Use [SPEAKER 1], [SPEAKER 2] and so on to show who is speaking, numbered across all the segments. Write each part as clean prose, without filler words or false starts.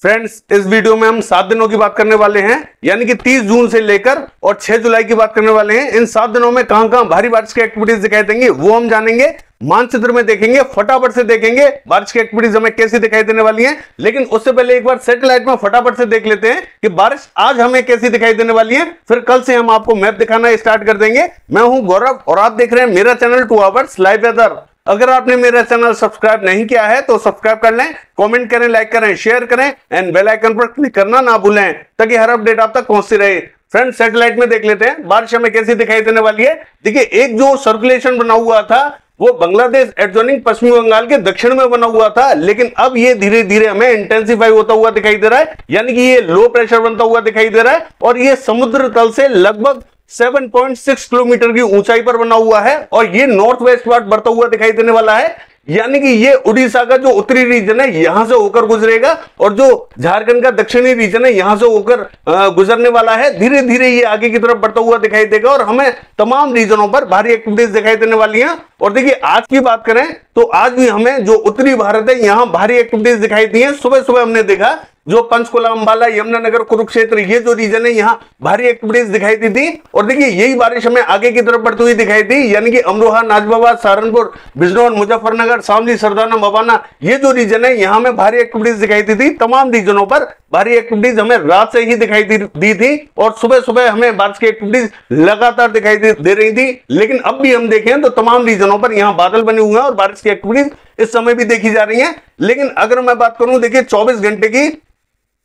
[SPEAKER 1] Friends, इस video में हम 7 दिनों की बात करने वाले हैं, यानी कि 30 जून से लेकर और 6 जुलाई की बात करने वाले हैं। इन 7 दिनों में कहां-कहां भारी बारिश की एक्टिविटीज दिखाई देंगी वो हम जानेंगे, मानचित्र में देखेंगे, फटाफट से देखेंगे बारिश की एक्टिविटीज हमें कैसी दिखाई देने वाली हैं। लेकिन उससे पहले एक बार सैटेलाइट में फटाफट से देख लेते हैं कि बारिश आज हमें कैसी दिखाई देने वाली है, फिर कल से हम आपको मैप दिखाना स्टार्ट कर देंगे। मैं हूं गौरव और आप देख रहे हैं मेरा चैनल 2 आवर्स लाइव वेदर। अगर आपने मेरा चैनल सब्सक्राइब नहीं किया है तो सब्सक्राइब कर लें, कमेंट करें, लाइक करें, शेयर करें एंड बेल आइकन पर क्लिक करना ना भूलें ताकि हर अपडेट आप तक पहुंचती रहे। फ्रेंड्स, सैटेलाइट में देख लेते हैं बारिश हमें कैसी दिखाई देने वाली है। देखिए, एक जो सर्कुलेशन बना हुआ था वो बांग्लादेश एडजॉइनिंग पश्चिमी बंगाल के दक्षिण में बना हुआ था, लेकिन अब ये धीरे धीरे हमें इंटेंसिफाई होता हुआ दिखाई दे रहा है, यानी कि ये लो प्रेशर बनता हुआ दिखाई दे रहा है और ये समुद्र तल से लगभग 7.6 किलोमीटर की ऊंचाई पर बना हुआ है और ये नॉर्थ वेस्ट पार्ट बढ़ता हुआ दिखाई देने वाला है, यानी कि ये उड़ीसा का जो उत्तरी रीजन है यहां से होकर गुजरेगा और जो झारखंड का दक्षिणी रीजन है यहां से होकर गुजरने वाला है। धीरे धीरे ये आगे की तरफ बढ़ता हुआ दिखाई देगा और हमें तमाम रीजनों पर भारी एक्टिविटीज दिखाई देने वाली हैं। और देखिए, आज की बात करें तो आज भी हमें जो उत्तरी भारत है यहां भारी एक्टिविटीज दिखाई दी है। सुबह सुबह हमने देखा जो पंचकुला, अंबाला, यमुनानगर, कुरुक्षेत्र ये जो रीजन है यहाँ भारी एक्टिविटीज दिखाई दी थी और देखिए यही बारिश हमें आगे की तरफ बढ़ती हुई दिखाई दी, यानी कि अमरोहा, नाजबाबाद, सहारनपुर, बिजनौर, मुजफ्फरनगर, शामली, सरदाना, मवाना ये जो रीजन है यहाँ में भारी एक्टिविटीज दिखाई दी थी। तमाम रीजनों पर भारी एक्टिविटीज हमें रात से ही दिखाई दी थी और सुबह सुबह हमें बारिश की एक्टिविटीज लगातार दिखाई दे रही थी। लेकिन अब भी हम देखें तो तमाम रीजनों पर यहाँ बादल बने हुए हैं और बारिश की एक्टिविटीज इस समय भी देखी जा रही है। लेकिन अगर मैं बात करूं देखिए 24 घंटे की,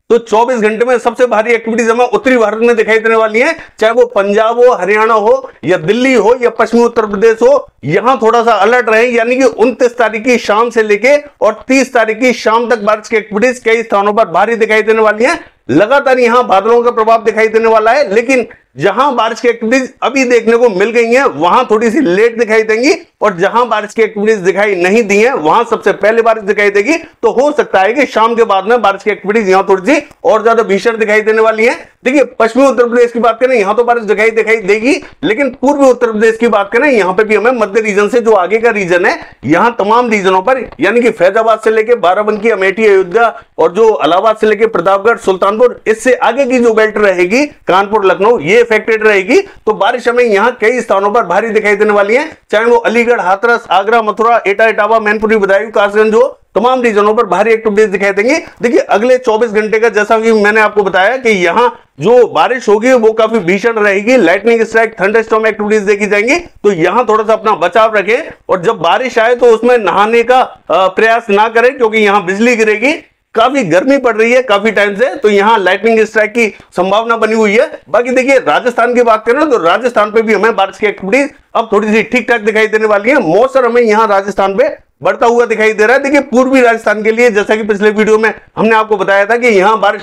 [SPEAKER 1] तो 24 घंटे में सबसे भारी एक्टिविटीज हमें उत्तरी भारत में दिखाई देने वाली है, चाहे वो पंजाब हो, हरियाणा हो या दिल्ली हो या पश्चिमी उत्तर प्रदेश हो, यहां थोड़ा सा अलर्ट रहे। यानी कि 29 तारीख की शाम से लेके और 30 तारीख की शाम तक बारिश की एक्टिविटीज कई स्थानों पर भारी दिखाई देने वाली है। लगातार यहां बादलों का प्रभाव दिखाई देने वाला है, लेकिन जहां बारिश की एक्टिविटीज अभी देखने को मिल गई हैं वहां थोड़ी सी लेट दिखाई देंगी और जहां बारिश की एक्टिविटीज दिखाई नहीं दी हैं वहां सबसे पहले बारिश दिखाई देगी। तो हो सकता है कि शाम के बाद में बारिश की एक्टिविटीज यहां थोड़ी सी और ज्यादा भीषण दिखाई देने वाली है। देखिए, पश्चिमी उत्तर प्रदेश की बात करें यहां तो बारिश दिखाई देगी, लेकिन पूर्वी उत्तर प्रदेश की बात करें यहां पे भी हमें मध्य रीजन से जो आगे का रीजन है यहां तमाम रीजनों पर, यानी कि फैजाबाद से लेकर बाराबंकी, अमेठी, अयोध्या और जो इलाहाबाद से लेकर प्रतापगढ़, सुल्तानपुर, इससे आगे की जो बेल्ट रहेगी कानपुर, लखनऊ, ये इफेक्टेड रहेगी। तो बारिश हमें यहां कई स्थानों पर भारी दिखाई देने वाली है, चाहे वो अलीगढ़, हाथरस, आगरा, मथुरा, एटा, इटावा, मैनपुरी, बदायूं, कासगंज हो, तमाम रीजनों पर भारी एक्टिविटीज दिखाई देंगी। देखिए, अगले 24 घंटे का जैसा कि मैंने आपको बताया कि यहां जो बारिश होगी वो काफी भीषण रहेगी, लाइटनिंग स्ट्राइक, थंडरस्टॉर्म एक्टिविटीज देखी जाएंगी। तो यहां थोड़ा सा अपना बचाव रखें और जब बारिश आए तो उसमें नहाने का प्रयास ना करें, क्योंकि यहां बिजली गिरेगी। काफी गर्मी पड़ रही है काफी टाइम से, तो यहां लाइटनिंग स्ट्राइक की संभावना बनी हुई है। बाकी देखिए, राजस्थान की बात करें तो राजस्थान पे भी हमें बारिश की एक्टिविटीज अब थोड़ी सी ठीक ठाक दिखाई देने वाली है। मौसम हमें यहां राजस्थान पे बढ़ता हुआ दिखाई दे रहा है। देखिए, पूर्वी राजस्थान के लिए जैसा कि पिछले वीडियो में हमने आपको बताया था कि यहां बारिश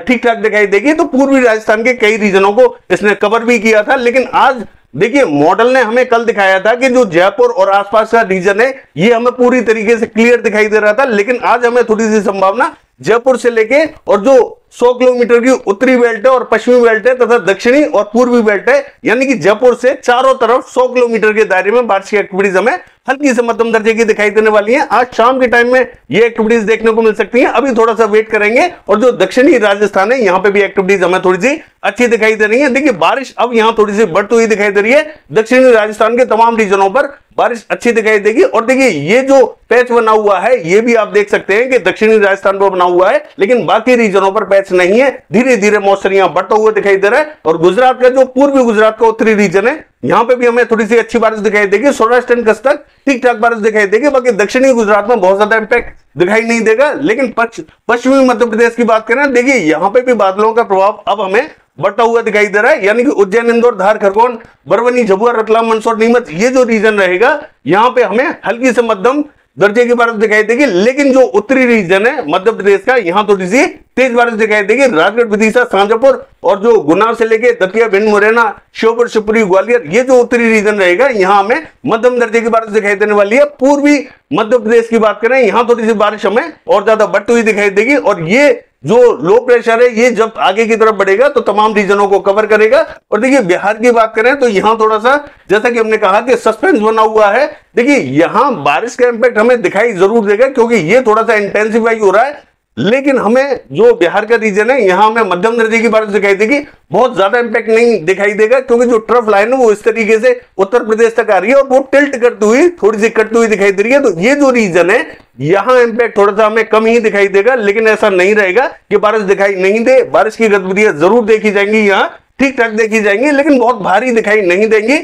[SPEAKER 1] ठीक ठाक दिखाई देगी, तो पूर्वी राजस्थान के कई रीजनों को इसने कवर भी किया था। लेकिन आज देखिए, मॉडल ने हमें कल दिखाया था कि जो जयपुर और आसपास का रीजन है ये हमें पूरी तरीके से क्लियर दिखाई दे रहा था, लेकिन आज हमें थोड़ी सी संभावना जयपुर से लेके और जो 100 किलोमीटर की उत्तरी बेल्ट है और पश्चिमी बेल्ट है तथा दक्षिणी और पूर्वी बेल्ट है, यानी कि जयपुर से चारों तरफ 100 किलोमीटर के दायरे में बारिश की एक्टिविटीज हमें हल्की से मध्यम दर्जे की दिखाई देने वाली है। आज शाम के टाइम में ये एक्टिविटीज देखने को मिल सकती हैं। अभी थोड़ा सा वेट करेंगे और जो दक्षिणी राजस्थान है यहां पे भी एक्टिविटीज हमें थोड़ी सी अच्छी दिखाई दे रही है। देखिए, बारिश अब यहां थोड़ी सी बढ़ती हुई दिखाई दे रही है। दक्षिणी राजस्थान के तमाम रीजनों पर बारिश अच्छी दिखाई देगी और देखिए, ये जो पैच बना हुआ है ये भी आप देख सकते हैं कि दक्षिणी राजस्थान पर बना हुआ है, लेकिन बाकी रीजनों पर पैच नहीं है। धीरे धीरे मौसम यहां बढ़ता हुआ दिखाई दे रहा है और गुजरात का जो पूर्वी गुजरात का उत्तरी रीजन है यहां पे भी हमें थोड़ी सी अच्छी बारिश दिखाई देगी। सौराष्ट्र एंड कच्छ तक ठीक ठाक बारिश दिखाई देगी। बाकी दक्षिणी गुजरात में बहुत ज्यादा इंपैक्ट दिखाई नहीं देगा। लेकिन पश्चिमी मध्य प्रदेश की बात करें, देखिए यहां पे भी बादलों का प्रभाव अब हमें बढ़ता हुआ दिखाई दे रहा है, यानी कि उज्जैन, इंदौर, धार, खरगोन, बरवनी, झबुआ, रतलाम, मंदसौर, नीमच ये जो रीजन रहेगा यहां पे हमें हल्की से मध्यम दर्जे की बारिश दिखाई देगी। लेकिन जो उत्तरी रीजन है मध्य प्रदेश का यहां थोड़ी सी तेज बारिश दिखाई देगी। राजगढ़, विदिशा, शाजापुर और जो गुना से लेके दतिया, भिंड, मुरैना, श्योपुर, शिवपुरी, ग्वालियर ये जो उत्तरी रीजन रहेगा यहां हमें मध्यम दर्जे की बारिश दिखाई देने वाली है। पूर्वी मध्य प्रदेश की बात करें यहां थोड़ी सी बारिश हमें और ज्यादा बढ़ती हुई दिखाई देगी और ये जो लो प्रेशर है ये जब आगे की तरफ बढ़ेगा तो तमाम रीजनों को कवर करेगा। और देखिए, बिहार की बात करें तो यहां थोड़ा सा जैसा कि हमने कहा कि सस्पेंस बना हुआ है। देखिए, यहां बारिश का इंपैक्ट हमें दिखाई जरूर देगा क्योंकि ये थोड़ा सा इंटेंसिफाई हो रहा है लेकिन हमें जो बिहार का रीजन है यहाँ हमें मध्यम दर्जे की बारिश दिखाई देगी, बहुत ज्यादा इंपैक्ट नहीं दिखाई देगा, क्योंकि जो ट्रफ लाइन है वो इस तरीके से उत्तर प्रदेश तक आ रही है और वो टिल्ट करती हुई थोड़ी सी कटती हुई दिखाई दे रही है। तो ये जो रीजन है यहाँ इंपैक्ट थोड़ा सा हमें कम ही दिखाई देगा, लेकिन ऐसा नहीं रहेगा कि बारिश दिखाई नहीं दे। बारिश की गतिविधियां जरूर देखी जाएंगी, यहाँ ठीक ठाक देखी जाएंगी, लेकिन बहुत भारी दिखाई नहीं देंगी।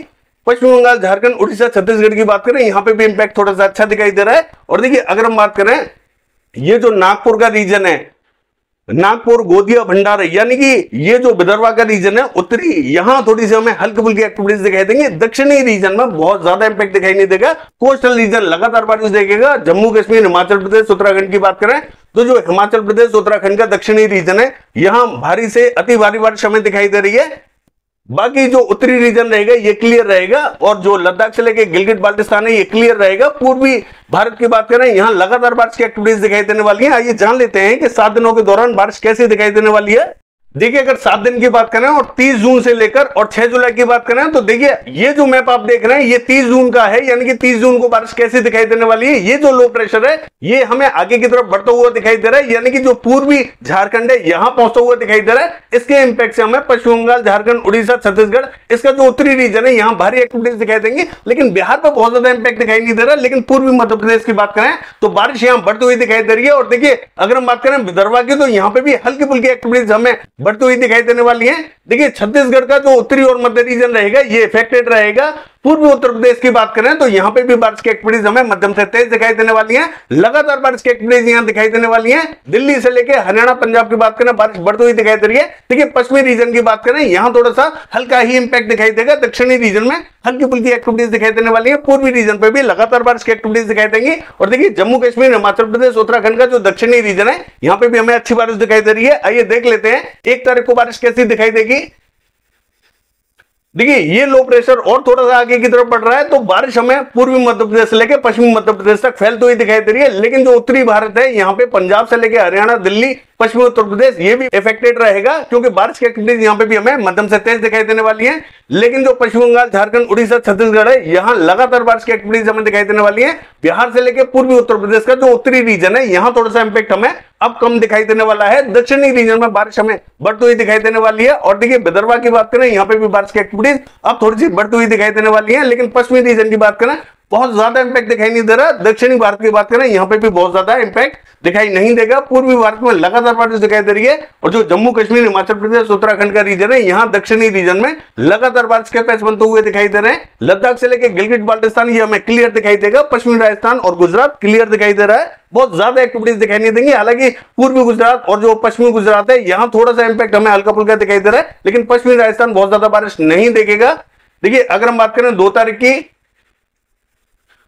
[SPEAKER 1] पश्चिम बंगाल, झारखंड, उड़ीसा, छत्तीसगढ़ की बात करें, यहाँ पे भी इंपैक्ट थोड़ा सा अच्छा दिखाई दे रहा है। और देखिए अगर हम बात करें ये जो नागपुर का रीजन है, नागपुर, गोदिया, भंडारा, यानी कि ये जो विदर्भा का रीजन है उत्तरी, यहां थोड़ी सी हमें हल्की फुल्की एक्टिविटीज दिखाई देंगे। दक्षिणी रीजन में बहुत ज्यादा इंपैक्ट दिखाई नहीं देगा। कोस्टल रीजन लगातार बारिश देखेगा। जम्मू कश्मीर, हिमाचल प्रदेश, उत्तराखंड की बात करें तो जो हिमाचल प्रदेश, उत्तराखंड का दक्षिणी रीजन है यहां भारी से अति भारी बारिश हमें दिखाई दे रही है। बाकी जो उत्तरी रीजन रहेगा ये क्लियर रहेगा, और जो लद्दाख से लेके गिलगित बाल्टिस्तान है ये क्लियर रहेगा। पूर्वी भारत की बात करें यहाँ लगातार बारिश की एक्टिविटीज दिखाई देने वाली है। आइए जान लेते हैं कि 7 दिनों के दौरान बारिश कैसे दिखाई देने वाली है। देखिए अगर 7 दिन की बात करें और 30 जून से लेकर और 6 जुलाई की बात करें तो देखिए ये जो मैप आप देख रहे हैं ये 30 जून का है, यानी कि 30 जून को बारिश कैसे दिखाई देने वाली है। ये जो लो प्रेशर है ये हमें आगे की तरफ बढ़ता हुआ दिखाई दे रहा है, यानी कि जो पूर्वी झारखंड है यहां पहुंचता हुआ दिखाई दे रहा है। इसके इंपैक्ट से हमें पश्चिम बंगाल, झारखंड, उड़ीसा, छत्तीसगढ़, इसका जो उत्तरी रीजन है यहाँ भारी एक्टिविटीज दिखाई देंगी, लेकिन बिहार पर बहुत ज्यादा इंपैक्ट दिखाई नहीं दे रहा। लेकिन पूर्वी मध्य प्रदेश की बात करें तो बारिश यहाँ बढ़ती हुई दिखाई दे रही है। और देखिए अगर हम बात करें विदर्भा की तो यहाँ पे भी हल्की फुल्की एक्टिविटीज हमें बढ़ती हुई दिखाई देने वाली है। देखिए छत्तीसगढ़ का जो उत्तरी और मध्य रीजन रहेगा ये इफेक्टेड रहेगा। पूर्वी उत्तर प्रदेश की बात करें तो यहां पे भी बारिश की एक्टिविटीज हमें मध्यम से तेज दिखाई देने वाली है। लगातार बारिश की एक्टिविटीज यहां दिखाई देने वाली है। दिल्ली से लेकर हरियाणा, पंजाब की बात करें बारिश बढ़ती हुई दिखाई दे रही है। देखिए पश्चिमी रीजन की बात करें यहां थोड़ा सा हल्का ही इंपैक्ट दिखाई देगा। दक्षिणी रीजन में हल्की फुल्की एक्टिविटीज दिखाई देने वाली है। पूर्वी रीजन पे भी लगातार बारिश की एक्टिविटीज दिखाई देंगी। और देखिए जम्मू कश्मीर, हिमाचल प्रदेश, उत्तराखंड का जो दक्षिणी रीजन है यहां पे भी हमें अच्छी बारिश दिखाई दे रही है। आइए देख लेते हैं 1 तारीख को बारिश कैसी दिखाई देगी। देखिए ये लो प्रेशर और थोड़ा सा आगे की तरफ बढ़ रहा है, तो बारिश हमें पूर्वी मध्य प्रदेश से लेकर पश्चिमी मध्य प्रदेश तक फैलती हुई दिखाई दे रही है। लेकिन जो उत्तरी भारत है यहाँ पे पंजाब से लेकर हरियाणा, दिल्ली, पश्चिमी उत्तर प्रदेश ये भी इफेक्टेड रहेगा, क्योंकि बारिश की एक्टिविटीज यहाँ पे भी हमें मध्यम से तेज दिखाई देने वाली है। लेकिन जो पश्चिम बंगाल, झारखंड, उड़ीसा, छत्तीसगढ़ है यहाँ लगातार बारिश की एक्टिविटीज हमें दिखाई देने वाली है। बिहार से लेकर पूर्वी उत्तर प्रदेश का जो उत्तरी रीजन है यहाँ थोड़ा सा इंपैक्ट हमें अब कम दिखाई देने वाला है। दक्षिणी रीजन में बारिश हमें बढ़ती हुई दिखाई देने वाली है। और देखिए विदर्भा की बात करें यहाँ पे भी बारिश की एक्टिविटीज अब थोड़ी सी बढ़ती हुई दिखाई देने वाली है। लेकिन पश्चिमी रीजन की बात करें बहुत ज्यादा इंपैक्ट दिखाई नहीं दे रहा। दक्षिणी भारत की बात करें यहाँ पे भी बहुत ज्यादा इंपैक्ट दिखाई नहीं देगा। पूर्वी भारत में लगातार बारिश दिखाई दे रही है। और जो जम्मू कश्मीर, हिमाचल प्रदेश, उत्तराखंड का रीजन है यहाँ दक्षिणी रीजन में लगातार बारिश के पैच बनते हुए दिखाई दे रहे हैं। लद्दाख से लेकर गिलगित बाल्टिस्तान ये हमें क्लियर दिखाई देगा। पश्चिमी राजस्थान और गुजरात क्लियर दिखाई दे रहा है, बहुत ज्यादा एक्टिविटीज दिखाई नहीं देंगी। हालांकि पूर्वी गुजरात और जो पश्चिमी गुजरात है यहाँ थोड़ा सा इंपैक्ट हमें हल्का फुल्का दिखाई दे रहा है, लेकिन पश्चिमी राजस्थान बहुत ज्यादा बारिश नहीं देखेगा। देखिए अगर हम बात करें 2 तारीख की,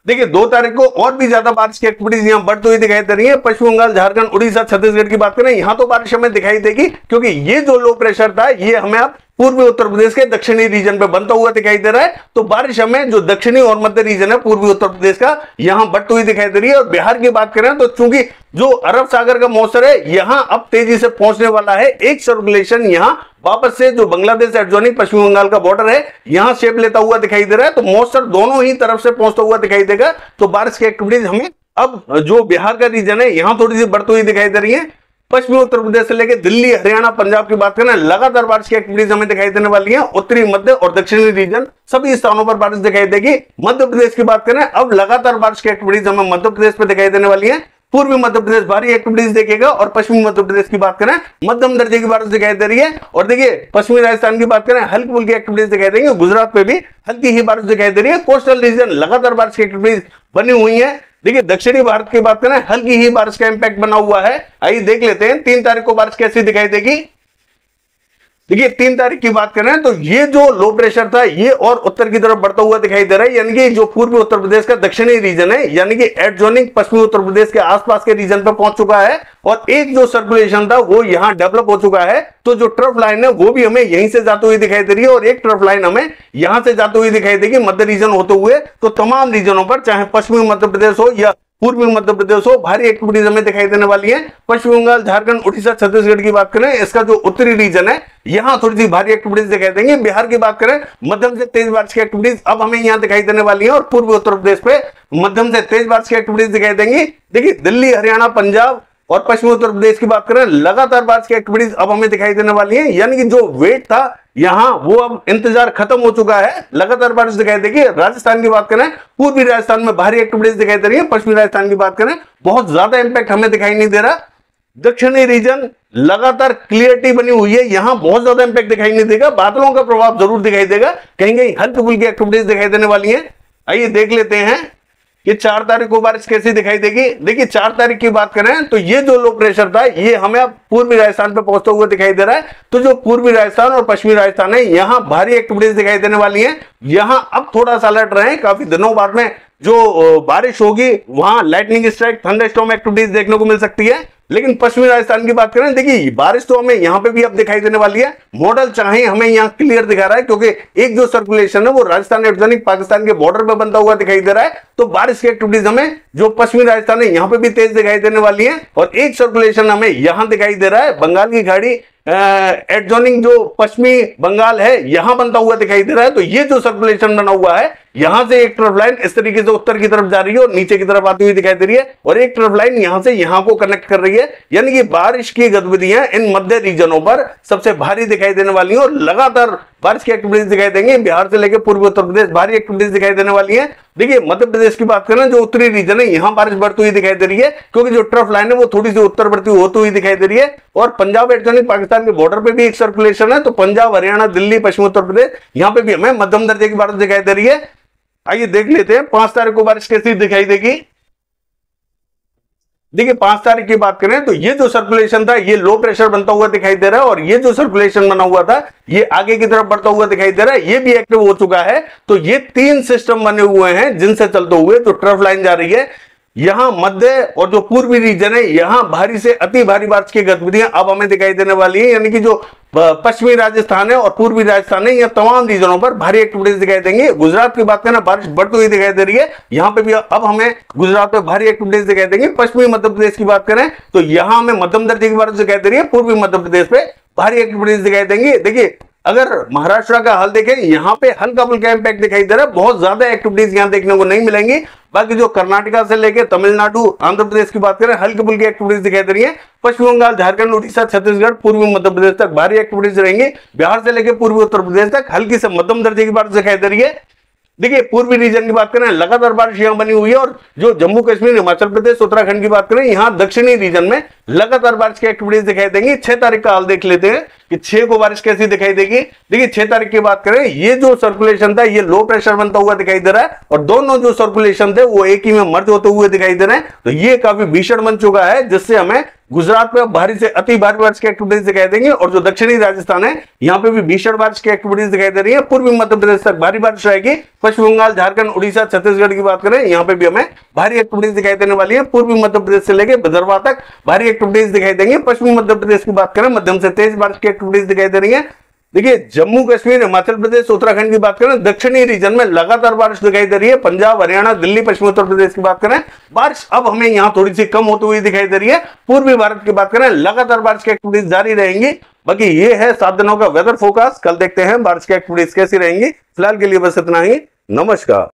[SPEAKER 1] देखिए 2 तारीख को और भी ज्यादा बारिश की एक्टिविटीज यहाँ बढ़ती हुई दिखाई दे रही है। पश्चिम बंगाल, झारखंड, उड़ीसा, छत्तीसगढ़ की बात करें यहाँ तो बारिश हमें दिखाई देगी, क्योंकि ये जो लो प्रेशर था ये हमें अब पूर्वी उत्तर प्रदेश के दक्षिणी रीजन पे बनता हुआ दिखाई दे रहा है। तो बारिश हमें जो दक्षिणी और मध्य रीजन है पूर्वी उत्तर प्रदेश का यहां बढ़ती हुई दिखाई दे रही है। और बिहार की बात करें तो चूंकि जो अरब सागर का मॉइस्चर है यहां अब तेजी से पहुंचने वाला है। एक सर्कुलेशन यहां वापस से जो बांग्लादेश एडजॉइनिंग पश्चिम बंगाल का बॉर्डर है यहां शेप लेता हुआ दिखाई दे रहा है। तो मॉइस्चर दोनों ही तरफ से पहुंचता हुआ दिखाई देगा। तो बारिश की एक्टिविटीज हमें अब जो बिहार का रीजन है यहां थोड़ी सी बढ़ती हुई दिखाई दे रही है। पश्चिमी उत्तर प्रदेश से लेकर दिल्ली, हरियाणा, पंजाब की बात करें लगातार बारिश की एक्टिविटीज हमें दिखाई देने वाली है। उत्तरी, मध्य और दक्षिणी रीजन सभी स्थानों पर बारिश दिखाई देगी। मध्य प्रदेश की बात करें अब लगातार बारिश की एक्टिविटीज हमें मध्य प्रदेश पे दिखाई देने वाली है। पूर्वी मध्य प्रदेश भारी एक्टिविटीज देखेगा और पश्चिमी मध्य प्रदेश की बात करें मध्यम दर्जे की बारिश दिखाई दे रही है। और देखिए पश्चिमी राजस्थान की बात करें हल्की फुल्की एक्टिविटीज दिखाई देंगे। गुजरात पे भी हल्की ही बारिश दिखाई दे रही है। कोस्टल रीजन लगातार बारिश की एक्टिविटीज बनी हुई है। देखिए दक्षिणी भारत की बात करें हल्की ही बारिश का इंपैक्ट बना हुआ है। आइए देख लेते हैं 3 तारीख को बारिश कैसी दिखाई देगी। देखिए 3 तारीख की बात करें तो ये जो लो प्रेशर था ये और उत्तर की तरफ बढ़ता हुआ दिखाई दे रहा है, यानी कि जो पूर्वी उत्तर प्रदेश का दक्षिणी रीजन है यानी कि एडजॉइनिंग पश्चिमी उत्तर प्रदेश के आसपास के रीजन पर पहुंच चुका है। और एक जो सर्कुलेशन था वो यहां डेवलप हो चुका है। तो जो ट्रफ लाइन है वो भी हमें यहीं से जाती हुई दिखाई दे रही है और एक ट्रफ लाइन हमें यहां से जाती हुई दिखाई देगी मध्य रीजन होते हुए। तो तमाम रीजनों पर चाहे पश्चिमी मध्य प्रदेश हो या पूर्वी मध्य प्रदेश हो भारी एक्टिविटीज हमें दिखाई देने वाली है। पश्चिम बंगाल, झारखंड, उड़ीसा, छत्तीसगढ़ की बात करें इसका जो उत्तरी रीजन है यहां थोड़ी सी भारी एक्टिविटीज दिखाई देंगे। बिहार की बात करें मध्यम से तेज बारिश की एक्टिविटीज अब हमें यहां दिखाई देने वाली है और पूर्वी उत्तर प्रदेश पे मध्यम से तेज बारिश की एक्टिविटीज दिखाई देंगी। देखिए दिल्ली, हरियाणा, पंजाब और पश्चिमी उत्तर प्रदेश की बात करें, लगातार बारिश की एक्टिविटीज अब हमें दिखाई देने वाली है। यानी कि जो वेट था यहां वो अब इंतजार खत्म हो चुका है, लगातार बारिश दिखाई देगी। राजस्थान की बात करें, पूर्वी राजस्थान में भारी एक्टिविटीज दिखाई दे रही है। पश्चिमी राजस्थान की बात करें, बहुत ज्यादा इंपैक्ट हमें दिखाई नहीं दे रहा। दक्षिणी रीजन लगातार क्लियरिटी बनी हुई है, यहां बहुत ज्यादा इंपैक्ट दिखाई नहीं देगा। बादलों का प्रभाव जरूर दिखाई देगा, कहीं कहीं हल्की फुल्की एक्टिविटीज दिखाई देने वाली है। आइए देख लेते हैं कि 4 तारीख को बारिश कैसी दिखाई देगी। देखिए 4 तारीख की बात करें तो ये जो लो प्रेशर था ये हमें अब पूर्वी राजस्थान पे पहुंचता हुआ दिखाई दे रहा है। तो जो पूर्वी राजस्थान और पश्चिमी राजस्थान है, यहां भारी एक्टिविटीज दिखाई देने वाली है। यहां अब थोड़ा सा अलर्ट रहे, काफी दिनों बाद में जो बारिश होगी वहां लाइटनिंग स्ट्राइक, थंडरस्टॉर्म एक्टिविटीज देखने को मिल सकती है। लेकिन पश्चिमी राजस्थान की बात करें, देखिए बारिश तो हमें यहां पे भी अब दिखाई देने वाली है। मॉडल चाहे हमें यहां क्लियर दिखा रहा है, क्योंकि एक जो सर्कुलेशन है वो राजस्थान एडजॉइनिंग पाकिस्तान के बॉर्डर पे बनता हुआ दिखाई दे रहा है। तो बारिश की एक्टिविटीज हमें जो पश्चिमी राजस्थान है यहां पे भी तेज दिखाई देने वाली है। और एक सर्कुलेशन हमें यहां दिखाई दे रहा है, बंगाल की खाड़ी एडजॉइनिंग जो पश्चिमी बंगाल है यहां बनता हुआ दिखाई दे रहा है। तो ये जो सर्कुलेशन बना हुआ है, यहां से एक ट्रफ लाइन इस तरीके से उत्तर की तरफ जा रही है और नीचे की तरफ आती हुई दिखाई दे रही है, और एक ट्रफ लाइन यहां से यहां को कनेक्ट कर रही है। यानी कि बारिश की गतिविधियां इन मध्य रीजनों पर सबसे भारी दिखाई देने वाली है और लगातार बारिश की एक्टिविटीज दिखाई देंगे। बिहार से लेकर पूर्वी उत्तर प्रदेश भारी एक्टिविटीज दिखाई देने वाली है। देखिए मध्य प्रदेश की बात करें, जो उत्तरी रीजन है यहां बारिश बढ़ती हुई दिखाई दे रही है, क्योंकि जो ट्रफ लाइन है वो थोड़ी सी उत्तर बढ़ती होती हुई दिखाई दे रही है। और पंजाब एडजॉइनिंग पाकिस्तान के बॉर्डर पे भी एक सर्कुलेशन है, तो पंजाब, हरियाणा, दिल्ली, पश्चिमी उत्तर प्रदेश यहां पे भी हमें मध्यम दर्जे की बारिश दिखाई दे रही है। आइए देख लेते हैं 5 तारीख को बारिश कैसी दिखाई देगी। देखिए 5 तारीख की बात करें तो ये जो सर्कुलेशन था ये लो प्रेशर बनता हुआ दिखाई दे रहा है, और ये जो सर्कुलेशन बना हुआ था ये आगे की तरफ बढ़ता हुआ दिखाई दे रहा है, ये भी एक्टिव हो चुका है। तो ये 3 सिस्टम बने हुए हैं जिनसे चलते हुए जो ट्रफ लाइन जा रही है, यहां मध्य और जो पूर्वी रीजन है यहां भारी से अति भारी बारिश की गतिविधियां अब हमें दिखाई देने वाली है। यानी कि जो पश्चिमी राजस्थान है और पूर्वी राजस्थान है, यह तमाम रीजनों पर भारी एक्टिविटीज दिखाई देंगी। गुजरात की बात करें, बारिश बढ़ती हुई दिखाई दे रही है, यहां पे भी अब हमें गुजरात में भारी एक्टिविटीज दिखाई देंगी। पश्चिमी मध्य प्रदेश की बात करें तो यहां हमें मध्यम दर्जे की बारिश दिखाई दे रही है, पूर्वी मध्य प्रदेश पे भारी एक्टिविटीज दिखाई देंगी। देखिए अगर महाराष्ट्र का हाल देखें, यहां पे हल्का फुल्का इंपैक्ट दिखाई दे रहा है, बहुत ज्यादा एक्टिविटीज यहां देखने को नहीं मिलेंगी। बाकी जो कर्नाटका से लेकर तमिलनाडु, आंध्र प्रदेश की बात करें, हल्की फुल्की एक्टिविटीज दिखाई दे रही है। पश्चिम बंगाल, झारखंड, उड़ीसा, छत्तीसगढ़, पूर्वी मध्य प्रदेश तक भारी एक्टिविटीज रहेंगी। बिहार से लेकर पूर्वी उत्तर प्रदेश तक हल्की से मध्यम दर्जे की बारिश दिखाई दे रही है। देखिए पूर्वी रीजन की बात करें, लगातार बारिश यहां बनी हुई है, और जो जम्मू कश्मीर, हिमाचल प्रदेश, उत्तराखंड की बात करें, यहां दक्षिणी रीजन में लगातार बारिश की एक्टिविटीज दिखाई देंगी। 6 तारीख का हाल देख लेते हैं कि 6 को बारिश कैसी दिखाई देगी। देखिए 6 तारीख की बात करें, ये जो सर्कुलेशन था ये लो प्रेशर बनता हुआ दिखाई दे रहा है, और दोनों जो सर्कुलेशन थे वो एक ही में मर्ज होते हुए दिखाई दे रहे हैं। तो ये काफी भीषण बन चुका है, जिससे हमें गुजरात में भारी से अति भारी बारिश की एक्टिविटीज दिखाई देंगी, और जो दक्षिणी राजस्थान है यहां पे भी भीषण बारिश की एक्टिविटीज दिखाई दे रही है। पूर्वी मध्य प्रदेश तक भारी बारिश रहेगी। पश्चिम बंगाल, झारखंड, उड़ीसा, छत्तीसगढ़ की बात करें, यहां पे भी हमें भारी एक्टिविटीज दिखाई देने वाली है। पूर्वी मध्य प्रदेश से लेकर विदर्भ तक भारी एक्टिविटीज दिखाई देंगी। पश्चिमी मध्य प्रदेश की बात करें, मध्यम से तेज बारिश की एक्टिविटीज दिखाई दे रही है। देखिए जम्मू कश्मीर, हिमाचल प्रदेश, उत्तराखंड की बात करें, दक्षिणी रीजन में लगातार बारिश दिखाई दे रही है। पंजाब, हरियाणा, दिल्ली, पश्चिमी उत्तर प्रदेश की बात करें, बारिश अब हमें यहां थोड़ी सी कम होती हुई दिखाई दे रही है। पूर्वी भारत की बात करें, लगातार बारिश की एक्टिविटीज जारी रहेंगी। बाकी ये है 7 दिनों का वेदर फोरकास्ट। कल देखते हैं बारिश की एक्टिविटीज कैसी रहेंगी। फिलहाल के लिए बस इतना ही। नमस्कार।